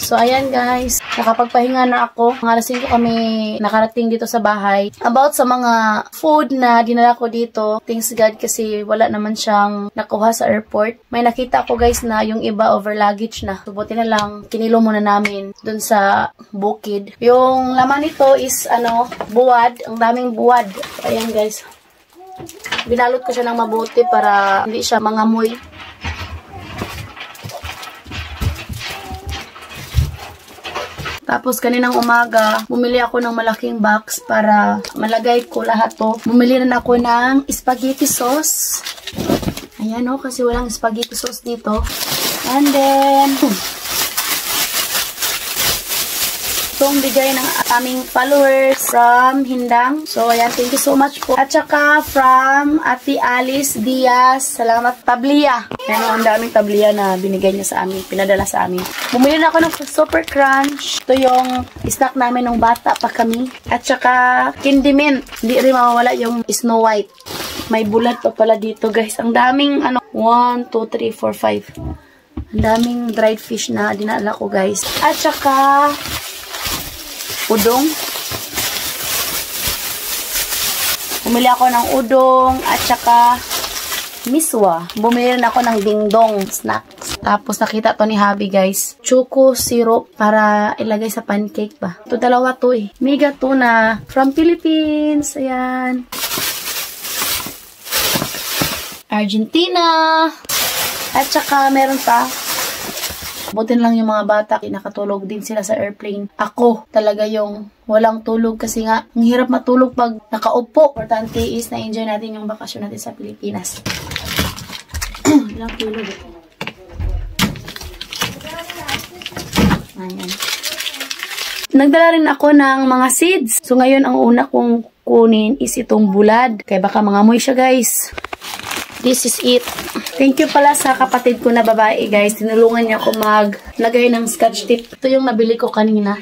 So, ayan guys. Nakapagpahinga na ako. Mga alas 5 kami nakarating dito sa bahay. About sa mga food na dinala ko dito, thanks God kasi wala naman siyang nakuha sa airport. May nakita ko guys na yung iba over luggage na. So, buti na lang, kinilo muna namin dun sa bukid. Yung laman nito is, buwad. Ang daming buwad. So, ayan guys. Binalot ko siya ng mabuti para hindi siya mangamoy. Tapos kaninang umaga, bumili ako ng malaking box para malagay ko lahat to. Bumili rin ako ng spaghetti sauce. Ayan o, kasi walang spaghetti sauce dito. And then, itong bigay ng aming followers from Hindang. So, ayan, thank you so much po. At saka from Ate Alice Diaz. Salamat, tabliya. Ayan, ang daming tabliya na binigay niya sa amin, pinadala sa amin. Bumili na ako ng Super Crunch. Ito yung snack namin nung bata pa kami. At saka Candy Mint. Hindi rin mawawala yung Snow White. May bulat pa pala dito, guys. Ang daming, 1, 2, 3, 4, 5. Ang daming dried fish na dinala ko, guys. At saka udong. Bumili ako ng udong at saka miswa. Bumili rin ako ng dingdong snacks. Tapos nakita to ni Habi guys. Choco syrup para ilagay sa pancake ba. Ito dalawa to eh. Mega tuna from Philippines. Ayan. Argentina. At saka meron pa. Butin lang yung mga bata, nakatulog din sila sa airplane. Ako talaga yung walang tulog kasi nga, ang hirap matulog pag nakaupo. Importante is na-enjoy natin yung bakasyon natin sa Pilipinas. Walang tulog. Ayan. Nagdala rin ako ng mga seeds. So ngayon, ang una kong kunin is itong bulad. Kaya baka mangamoy siya guys. This is it. Thank you pala sa kapatid ko na babae, guys. Tinulungan niya ako maglagay ng scotch tape. Ito yung nabili ko kanina.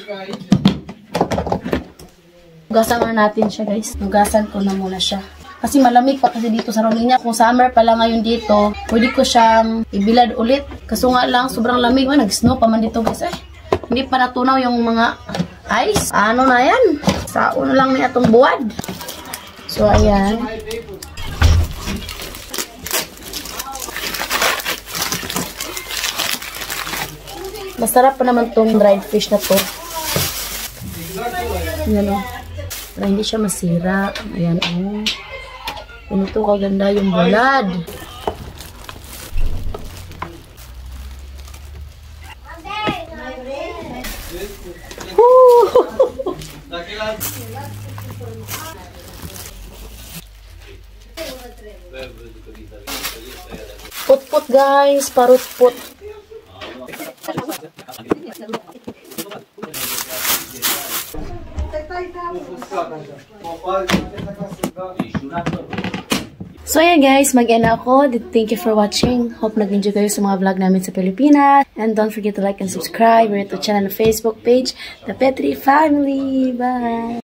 Hugasan na natin siya, guys. Hugasan ko na muna siya. Kasi malamig pa kasi dito sa Romania. Kung summer pala ngayon dito, pwede ko siyang ibilad ulit. Kaso nga lang, sobrang lamig. Nag-snow pa man dito, guys. Hindi pa natunaw yung mga ice. Ano na yan? Saon lang ni atong buwad. So, ayan. Masarap pa naman tong dried fish na to. Ayan o. Para hindi siya masira. Ayan o. Ganito kaganda yung bulad. Put-put guys. Parut-put. So yeah guys, mag-end ako. Thank you for watching. Hope nag-enjoy kayo sa mga vlog namin sa Pilipinas. And don't forget to like and subscribe. We're at the channel and Facebook page, The Petri Family. Bye!